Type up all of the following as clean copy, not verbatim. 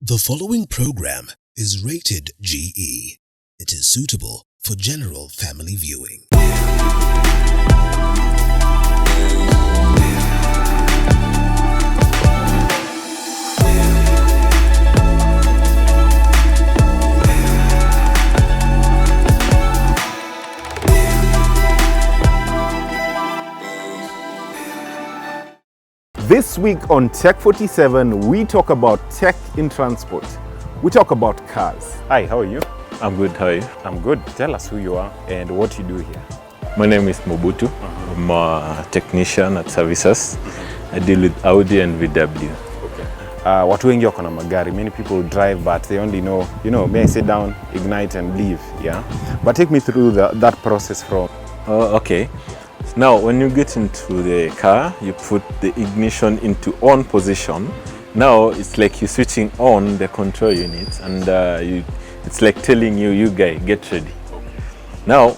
The following program is rated GE. It is suitable for general family viewing. This week on Tech 47, we talk about tech in transport. We talk about cars. Hi, how are you? I'm good, how are you? I'm good. Tell us who you are and what you do here. My name is Mobutu. I'm a technician at services. I deal with Audi and VW. Watu wengi wako na magari. Many people drive, but they only know, may I sit down, ignite and leave, yeah? But take me through that process from... Okay. Now, when you get into the car, you put the ignition into on position. Now, it's like you're switching on the control unit and it's like telling you guy, get ready. Now,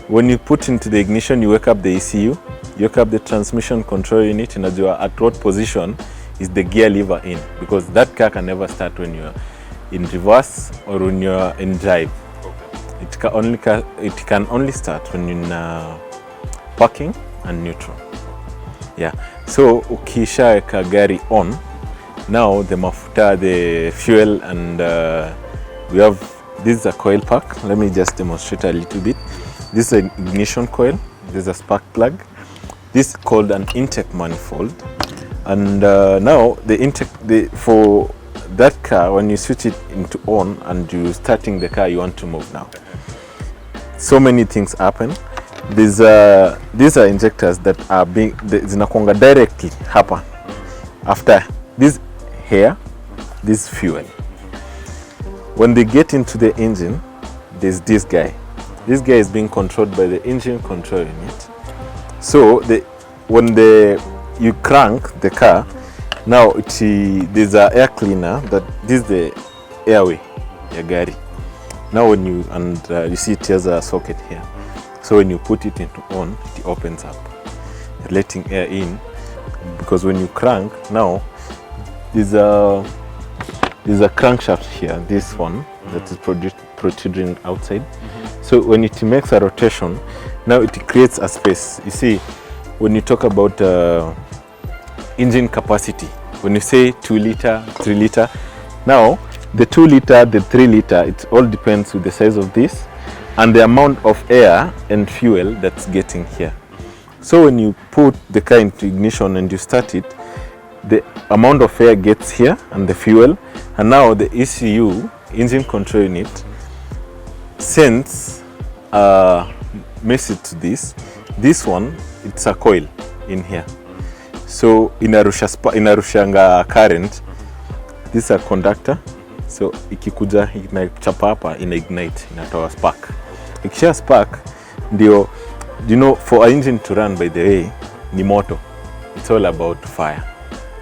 when you put into the ignition, you wake up the ECU, you wake up the transmission control unit, and at what position is the gear lever in, because that car can never start when you're in reverse or when you're in drive. It can only start when you're in parking and neutral. Yeah. So ukishaweka gari on, now the mafuta, the fuel, and we have, this is a coil pack. Let me just demonstrate a little bit. This is an ignition coil. This is a spark plug. This is called an intake manifold. And now the intake, for that car, when you switch it into on and you're starting the car, you want to move now. So many things happen. These are injectors that are being zinakuanga directly hapa. After this here, this fuel. When they get into the engine, there's this guy. This guy is being controlled by the engine control unit. So when you crank the car, now there's an air cleaner that this is the airway, ya gari. Now when you see it has a socket here. So when you put it into on, it opens up, letting air in. Because when you crank, now there's a crankshaft here, this one that is protruding outside. So when it makes a rotation, now it creates a space. You see, when you talk about engine capacity, when you say 2 liter, 3 liter, now the 2 liter, the 3 liter, it all depends with the size of this and the amount of air and fuel that's getting here. So when you put the car into ignition and you start it, the amount of air gets here and the fuel, and now the ECU, engine control unit, sends a message to this. This one, it's a coil in here. So inarushanga current. This is a conductor. So ikikuja inachapa hapa, ignite, inatoa spark. Ikisha spark, ndio, for an engine to run, by the way, ni moto. It's all about fire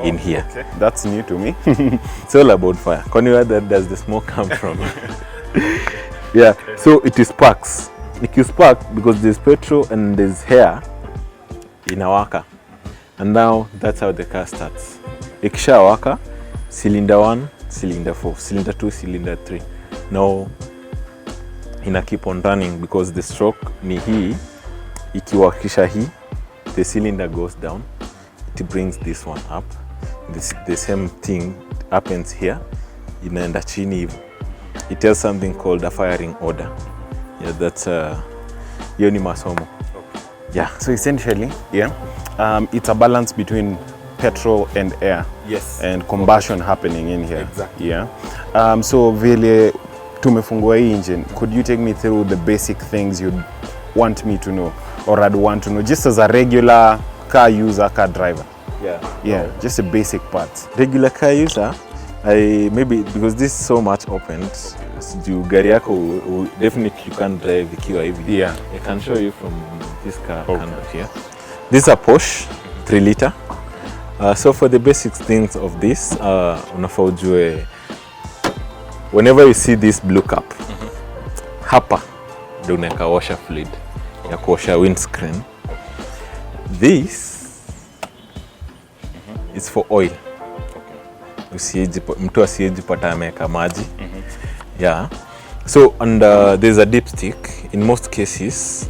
in here. Okay. That's new to me. It's all about fire. Kwani where does the smoke come from? Yeah, so it is sparks. If you spark, because there's petrol and there's air, inawaka. And now that's how the car starts. Ikisha waka, cylinder 1, cylinder 4, cylinder 2, cylinder 3. Now ina keep on running because the stroke ni hii, ikiwakisha hii, the cylinder goes down, it brings this one up. The same thing happens here, inaenda chini hivi. It has something called a firing order. Yeah, that's hiyo ni masomo. Yeah, so essentially, it's a balance between petrol and air. Yes. And combustion happening in here. Exactly. Yeah. So vile tumefungua hii engine, could you take me through the basic things you'd want me to know, or I'd want to know, just as a regular car user, car driver? Yeah, just the basic parts. Regular car user, maybe because this is so much opened, gari yako definitely you can drive ikiwa hivi. Yeah. I can show you from this car here. This is a Porsche 3 liter. So for the basic things of this, unafaa ujue, whenever you see this blue cap, hapa ndio unaweka washer fluid ya kuosha windscreen. This is for oil. mtu asiyejipata ameweka maji. Yeah. So and there's a dipstick. In most cases,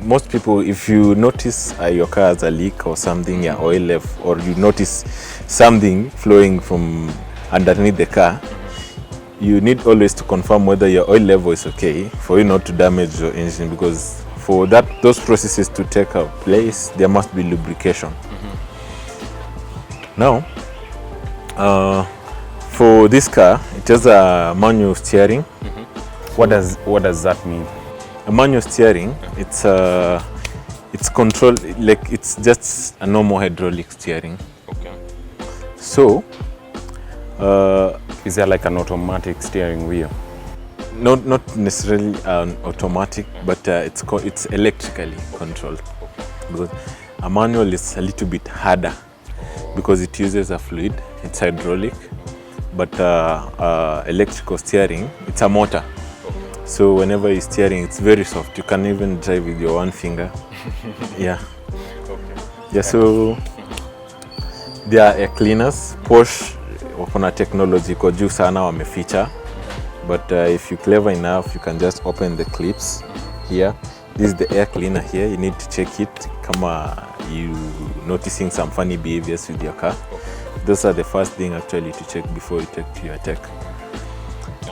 most people, if you notice your car has a leak or something, your oil left, or you notice something flowing from underneath the car, you need always to confirm whether your oil level is okay for you not to damage your engine, because for those processes to take place, there must be lubrication. Now, for this car, it has a manual steering. What does that mean? A manual steering, it's controlled like it's just a normal hydraulic steering. Okay. So, is there like an automatic steering wheel? Not necessarily an automatic, but it's electrically controlled. Because a manual is a little bit harder because it uses a fluid. It's hydraulic, but electrical steering, it's a motor. So whenever you're steering, it's very soft. You can even drive with your one finger. Yeah. Okay. Yeah. So there are air cleaners. Porsche wakona technology kwa juu sana wameficha. But if you're clever enough, you can just open the clips here. This is the air cleaner here. You need to check it. Kama you noticing some funny behaviors with your car. Those are the first thing actually to check before you take to your tech.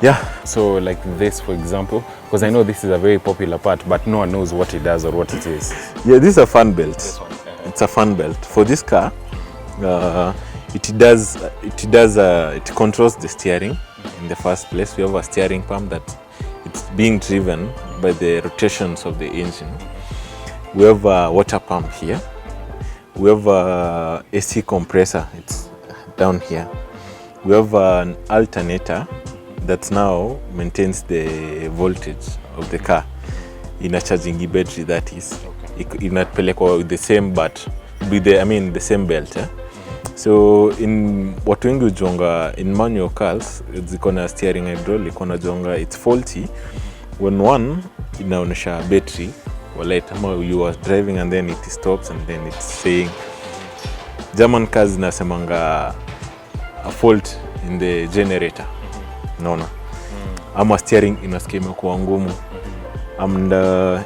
Yeah. So like this, for example, because I know this is a very popular part, but no one knows what it does or what it is. Yeah, this is a fan belt. It's a fan belt. For this car, it controls the steering in the first place. We have a steering pump that it's being driven by the rotations of the engine. We have a water pump here. We have a AC compressor. It's down here. We have an alternator that now maintains the voltage of the car in a charging battery, that is. Inapelekwa with the same the same belt. So in watu wengi ujonga in manual cars, ziko na steering hydraulic, wanajonga it's faulty when one inaonesha battery wala kama you are driving and then it stops and then it's saying. German cars inasemanga a fault in the generator. Naona. Ama steering inasikia imekuwa ngumu. And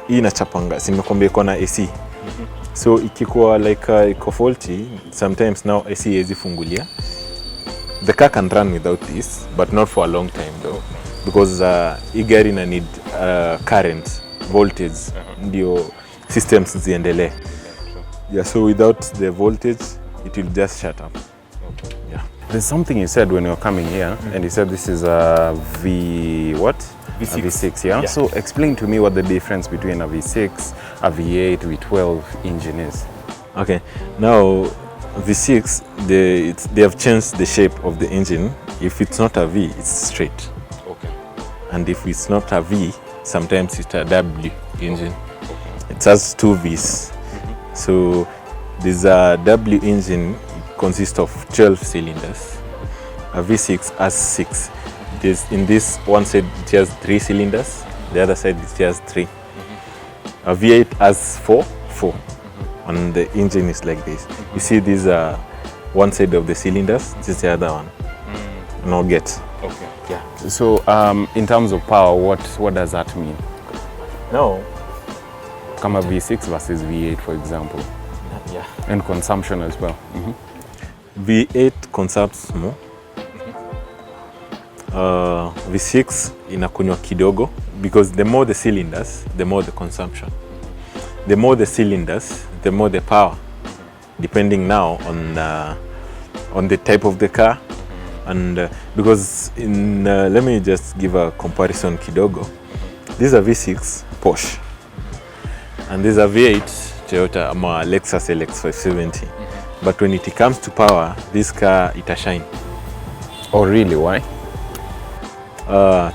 hii inachapanga, simekwambia iko na AC. So ikikuwa like iko faulty, sometimes now AC haiwezi fungulia. The car can run without this, but not for a long time though, because hii gari ina need current, voltage, ndio systems ziendelee. Yeah, so without the voltage, it will just shut up. Yeah. There's something you said when you were coming here, and you said this is a V6. A V6, yeah? So explain to me what the difference between a V6, a V8, V12 engine is. Okay, now V6, they have changed the shape of the engine. If it's not a V, it's straight. Okay. And if it's not a V, sometimes it's a W engine. Okay. It has two Vs. So this W engine consists of 12 cylinders. A V6 has 6. In this one side it has 3 cylinders, the other side it has 3. A V8 has 4, and the engine is like this. You see these are one side of the cylinders, this is the other one. No get. Okay. Yeah. So in terms of power, what does that mean? No. Kama V6 versus V8, for example. Yeah. And consumption as well. V8 consumes more. V6 inakunywa kidogo, because the more the cylinders, the more the consumption. The more the cylinders, the more the power, depending now on the type of the car. And because let me just give a comparison kidogo. This is a V6 Porsche, and this is a V8 Toyota ama Lexus LX570. But when it comes to power, this car itashine. Oh really? Why?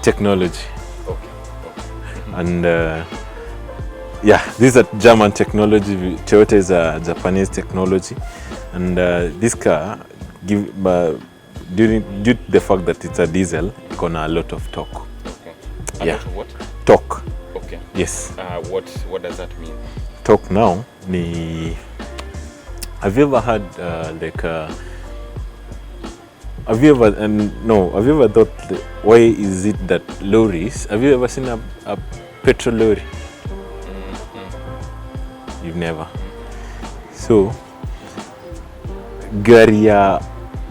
Technology. Okay. And yeah, this is a German technology. Toyota is a Japanese technology, and this car due to the fact that it's a diesel, it's got a lot of torque. Okay. Yeah. A lot of what? Torque. Okay. Yes. What does that mean? Torque now ni. Have you ever had have you ever thought why is it that lorries, have you ever seen a petrol lorry? You've never. So gari ya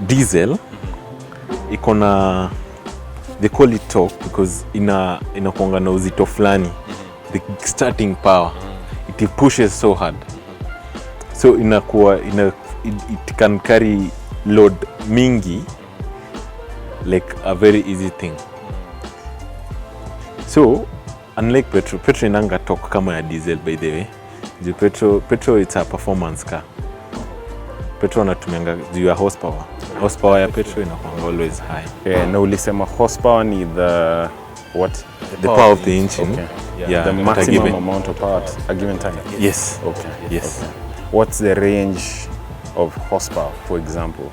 diesel iko na, they call it torque because inakuanga na uzito fulani, the starting power, it pushes so hard, so it can carry load mingi like a very easy thing. So unlike petrol inanga torque kama ya diesel, by the way. Petrol it's a performance car. Petrol natumianga juu ya horsepower ya petrol inakuanga always high. Yeah, na ulisema horsepower ni the what? The power of the engine. Okay. Yeah, the maximum amount of power at a given time. Yes. Okay. Yes. Okay. What's the range of horsepower, for example?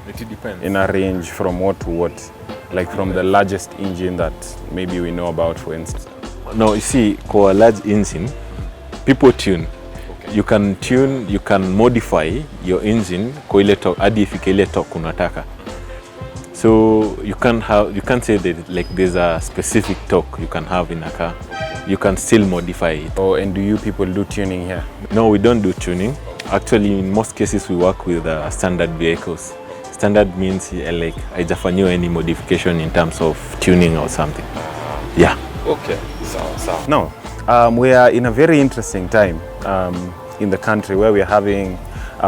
It depends. In a range from what to what? Like from the largest engine that maybe we know about, for instance. No, you see, for a large engine, people tune. Okay. You can modify your engine kwa ile torque hadi ifike ile torque unataka. So you can't say that like there's a specific torque you can have in a car. You can still modify it. Oh, and do you people do tuning here? No, we don't do tuning. Actually, in most cases we work with standard vehicles. Standard means like haijafanyiwa any modification in terms of tuning or something. Yeah. Okay. So. Now, we are in a very interesting time in the country where we are having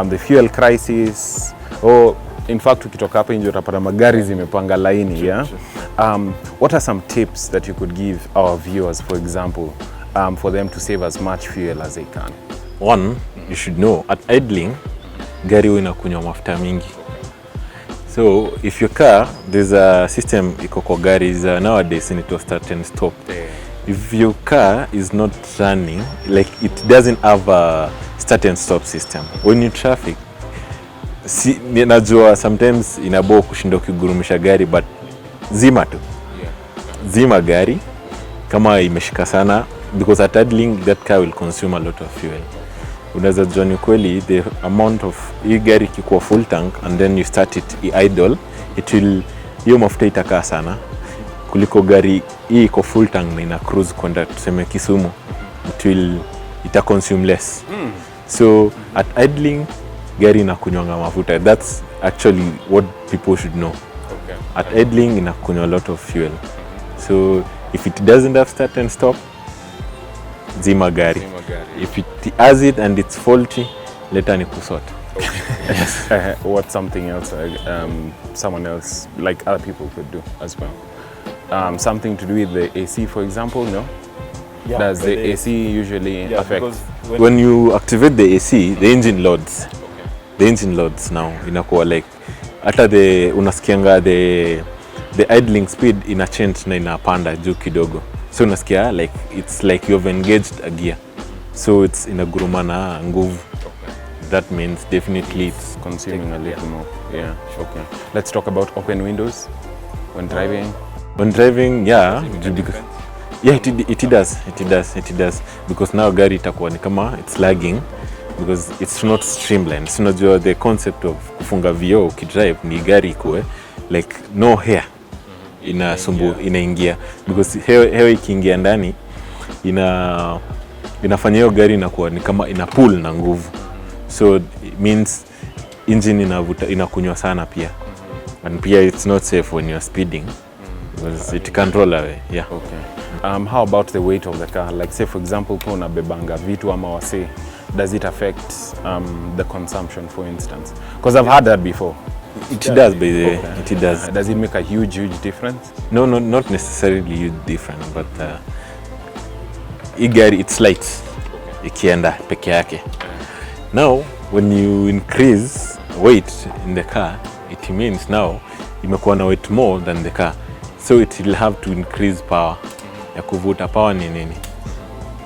the fuel crisis. In fact, ukitoka hapa nje utapata magari zimepanga laini, yeah? What are some tips that you could give our viewers, for example, for them to save as much fuel as they can? One, you should know, at idling, gari huwa inakunywa mafuta mingi. So, if your car, there's a system iko kwa gari, nowadays it will start and stop. If your car is not running, like it doesn't have a start and stop system, when you traffic, najua sometimes inabo kushinda ukigurumisha gari, but zima tu. Zima gari kama imeshika sana, because at idling that car will consume a lot of fuel. Unaweza jua ni kweli the amount of hii gari kikuwa full tank and then you start it idle, hiyo mafuta itakaa sana kuliko gari hii iko full tank na ina cruise kwenda tuseme Kisumu, ita consume less. So at idling gari inakunywanga mafuta. That's actually what people should know. Okay. At idling inakunywa a lot of fuel. So if it doesn't have start and stop, zima gari. If it has it and it's faulty, later ni kusort. Okay. What's something else someone else, like other people could do as well? Something to do with the AC, for example, no? Yeah, does the AC usually affect? When you activate the AC, the engine loads. Okay. The engine loads now. Inakuwa like, hata unasikianga the idling speed ina change na inapanda juu kidogo. So unasikia like it's like you've engaged a gear. So it's inaguruma na nguvu. That means definitely it's consuming a little more. Yeah. Okay. Let's talk about open windows when driving. When driving, yeah, because it does because now gari itakuwa ni kama it's lagging because it's not streamlined. So unajua the concept of kufunga vioo ukidrive ni gari ikuwe like no hair inaingia because hewa ikiingia ndani inafanya hiyo gari inakuwa ni kama ina pull na nguvu, so it means engine inakunywa sana pia, and pia it's not safe when you're speeding because it can roll away. Yeah. Okay. How about the weight of the car? Like say for example kuna bebanga vitu ama wase, does it affect the consumption, for instance? Because I've had that before. It does, by the way. It does. Does it make a huge difference? No, not necessarily huge difference, but gari it's light. Ikienda peke yake. Now, when you increase weight in the car, it means now imekuwa na weight more than the car, so it will have to increase power. Ya kuvuta power ni nini?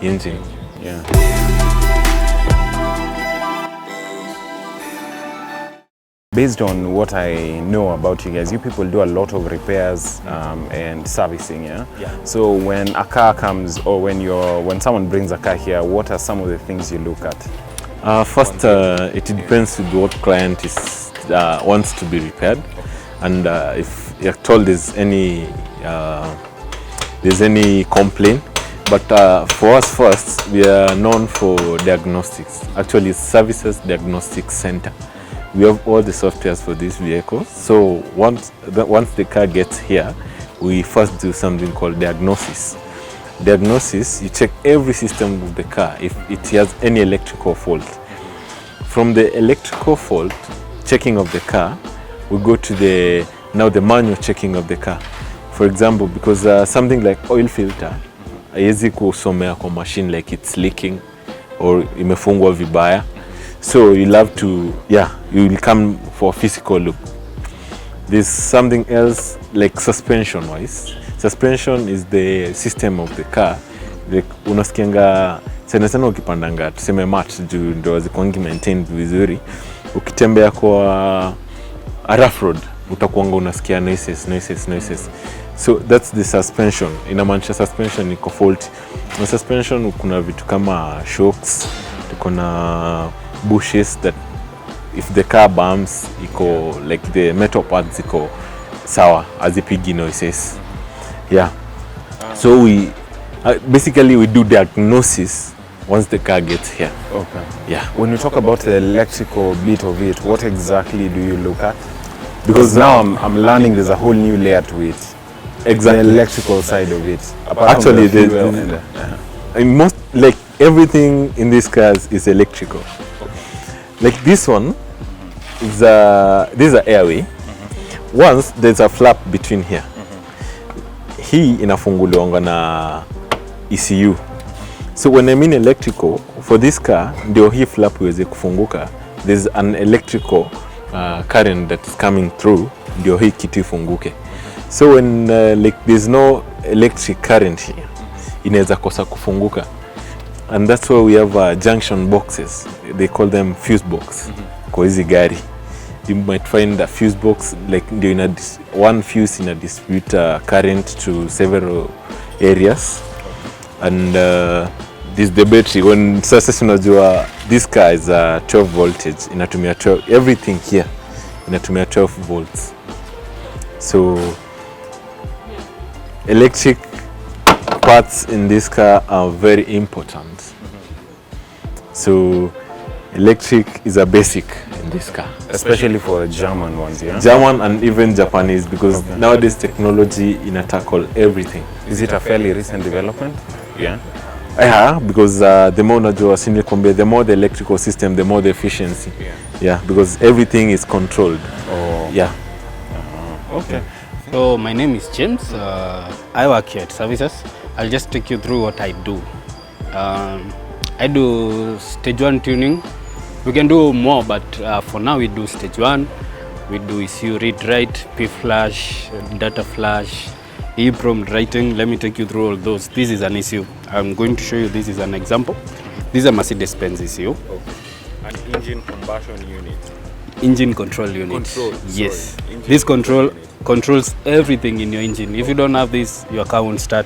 Engine. Yeah. Based on what I know about you guys, you people do a lot of repairs and servicing, yeah? Yeah. So when a car comes, or when someone brings a car here, what are some of the things you look at? First, it depends on what client wants to be repaired. and if you're told there's any complaint. But for us first, we are known for diagnostics. Actually, Services Diagnostics Center. We have all the softwares for this vehicle. So once the car gets here, we first do something called diagnosis. Diagnosis, you check every system of the car if it has any electrical fault. From the electrical fault checking of the car, we go to the manual checking of the car. For example, because something like oil filter, haiwezi kusomea kwa machine like it's leaking or imefungwa vibaya. So you'll have to, you will come for a physical look. There's something else like suspension wise. Suspension is the system of the car. Like unasikianga sana ukipandanga tuseme mat juu ndio zikuangi maintained vizuri. Ukitembea kwa a rough road utakuanga unasikia noises. So that's the suspension. Inamaanisha suspension iko faulty. Na suspension kuna vitu kama shocks, kuna bushes that if the car bumps iko like the metal parts iko sawa azipigi noises. So we basically we do diagnosis once the car gets here. Okay. When you talk about the electrical bit of it, what exactly do you look at? Because now I'm learning there's a whole new layer to it. Exactly. The electrical side of it. Actually, most like everything in these cars is electrical. Like this one is this is an airway. Once there's a flap between here. Hii inafunguliwa na ECU. So when I mean electrical, for this car, ndio hii flap iweze kufunguka, there's an electrical current that's coming through, ndio hii kitu ifunguke. So when like there's no electric current here, inaweza kosa kufunguka. And that's why we have junction boxes. They call them fuse box. Kwa hizi gari. You might find a fuse box like one fuse in a distribute current to several areas. And this the battery. When sasa tunajua this car is 12 voltage, inatumia 12, everything here inatumia 12 volts. So electric parts in this car are very important. So electric is a basic in this car. Especially for German ones, yeah? German and even Japanese, because nowadays technology tackle everything. Is it a fairly recent development? Yeah. Because the more the more the electrical system, the more the efficiency. Because everything is controlled. Okay. So my name is James. I work here at Services. I'll just take you through what I do. I do stage 1 tuning. We can do more, but for now we do stage 1. We do ECU read write, P flash, data flash, EEPROM writing. Let me take you through all those. This is an ECU. I'm going to show you. This is an example. This is a Mercedes-Benz ECU. An engine combustion unit. Engine control unit. Yes. This controls everything in your engine. If you don't have this, your car won't start.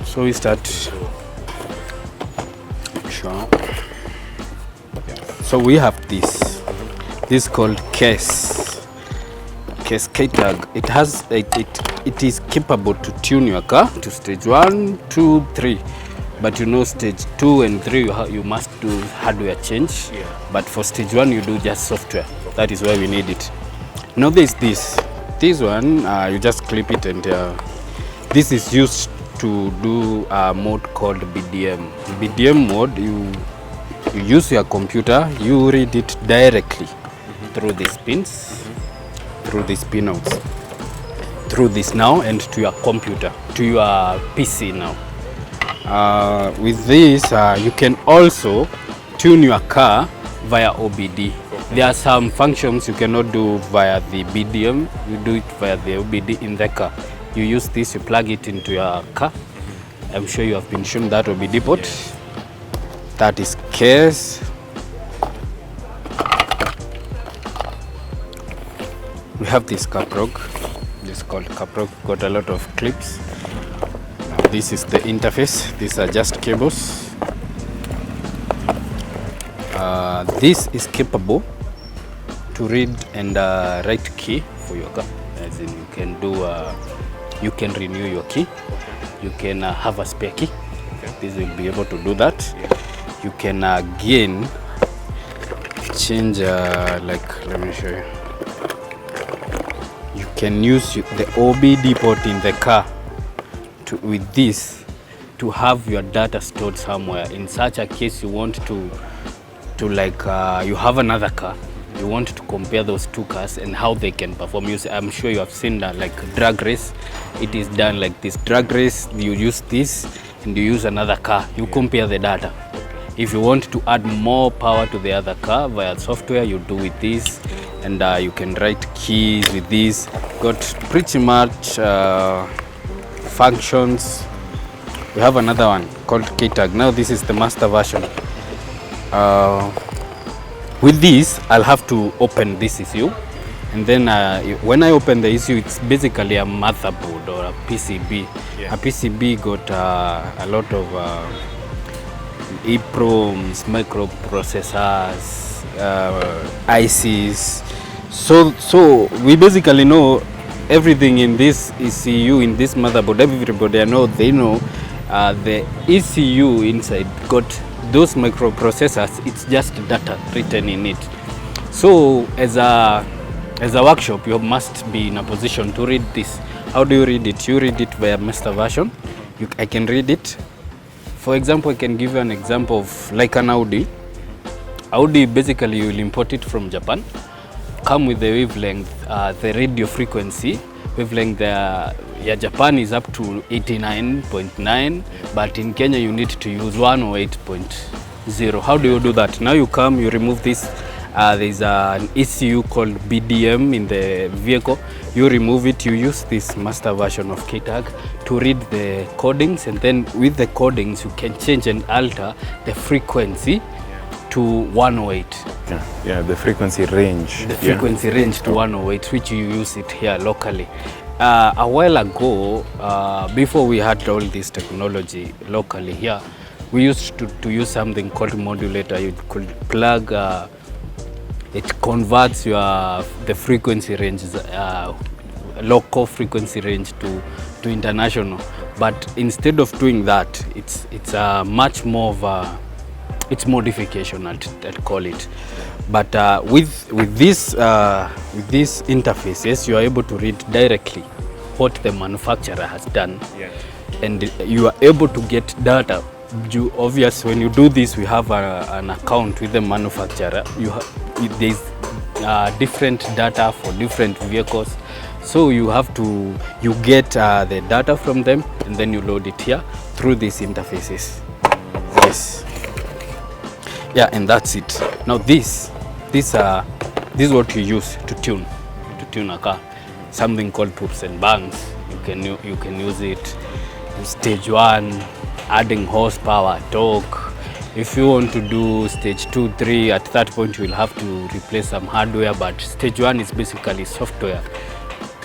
So we start. Sure. So we have this. This is called case tag. It is capable to tune your car to stage 1, 2, 3. But you know stage 2 and 3 you must do hardware change. But for stage 1 you do just software. That is why we need it. Now there's this one, you just clip it, and this is used to do a mode called BDM. BDM mode, you use your computer, you read it directly through these pins, through these pinouts, through this now, and to your computer, to your PC now. With this, you can also tune your car via OBD. There are some functions you cannot do via the BDM. You do it via the OBD in the car. You use this, you plug it into your car. I'm sure you have been shown that OBD port. That is case. We have this caprog. This is called caprog. Got a lot of clips. Now this is the interface. These are just cables. This is capable to read and write key for your car. As in you can do, you can renew your key. You can have a spare key. This will be able to do that. You can again change, like, let me show you. You can use the OBD port in the car with this to have your data stored somewhere. In such a case, you want to like, you have another car, you want to compare those two cars and how they can perform. I'm sure you have seen that, like drag race. It is done like this drag race. You use this and you use another car. You compare the data. If you want to add more power to the other car via software, you do with this, and you can write keys with this. Got pretty much functions. We have another one called KTag. Now this is the master version. With this, I'll have to open this ECU, and then when I open the ECU, it's basically a motherboard or a PCB. A PCB got a lot of EEPROMs, microprocessors, ICs. So we basically know everything in this ECU, in this motherboard. Everybody they know the ECU inside got those microprocessors. It's just data written in it. So as a workshop, you must be in a position to read this. How do you read it? You read it via master version. I can read it. For example, I can give you an example of like an Audi. Audi, basically you will import it from Japan, come with the wavelength, the radio frequency wavelength. Japan is up to 89.9, but in Kenya you need to use 108.0. How do you do that? Now you come, you remove this. There's an ECU called BDM in the vehicle. You remove it, you use this master version of KTag to read the codings, and then with the codings you can change and alter the frequency to 108. Yeah, the frequency range. The frequency range to 108, which you use it here locally. A while ago, before we had all this technology locally here, we used to use something called modulator. You could plug, it converts the frequency range, local frequency range to international. But instead of doing that, it's much more of it's modification, I'd call it. But with these interfaces, you are able to read directly what the manufacturer has done, and you are able to get data. Obviously, when you do this, we have an account with the manufacturer. There's different data for different vehicles, so you get the data from them, and then you load it here through these interfaces. Yes. Yeah, and that's it. Now this is what you use to tune a car. Something called poops and bangs. You can use it in stage 1, adding horsepower, torque. If you want to do stage 2, 3, at that point you will have to replace some hardware. But stage 1 is basically software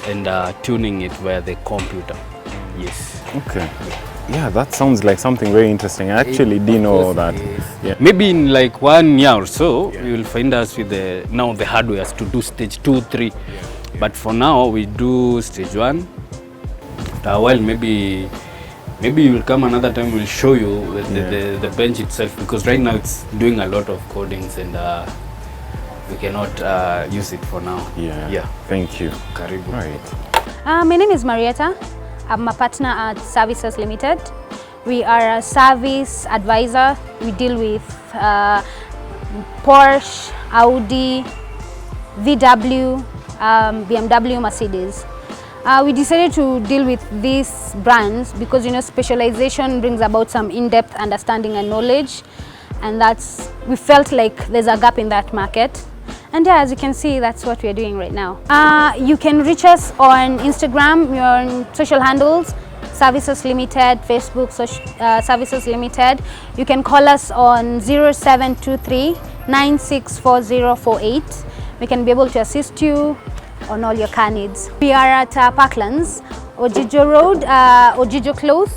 and tuning it via the computer. Yes. Okay. Yeah, that sounds like something very interesting. I actually didn't know that. Yeah. Maybe in like 1 year or so, you will find us with the hardware to do stage 2, 3. But for now, we do stage 1. After a while, maybe you will come another time. We'll show you the bench itself, because right now it's doing a lot of codings and we cannot use it for now. Yeah. Thank you. Karibu. Right. My name is Marietta. I'm a partner at Services Limited. We are a service advisor. We deal with Porsche, Audi, VW, BMW, Mercedes. We decided to deal with these brands because specialization brings about some in-depth understanding and knowledge, and we felt like there's a gap in that market. And as you can see, that's what we're doing right now. You can reach us on Instagram, we're on social handles, Services Limited, Facebook, Services Limited. You can call us on 0723 964048. We can be able to assist you on all your car needs. We are at Parklands, Ojijo Road, Ojijo Close.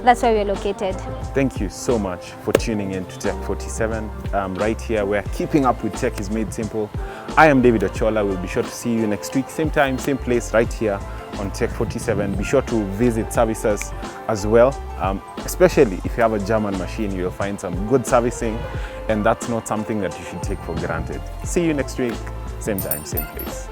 That's where we're located. Thank you so much for tuning in to Tech 47. Right here, where keeping up with tech is made simple. I am David Ochola. We'll be sure to see you next week, same time, same place, right here on Tech 47. Be sure to visit services as well. Especially if you have a German machine, you'll find some good servicing, and that's not something that you should take for granted. See you next week, same time, same place.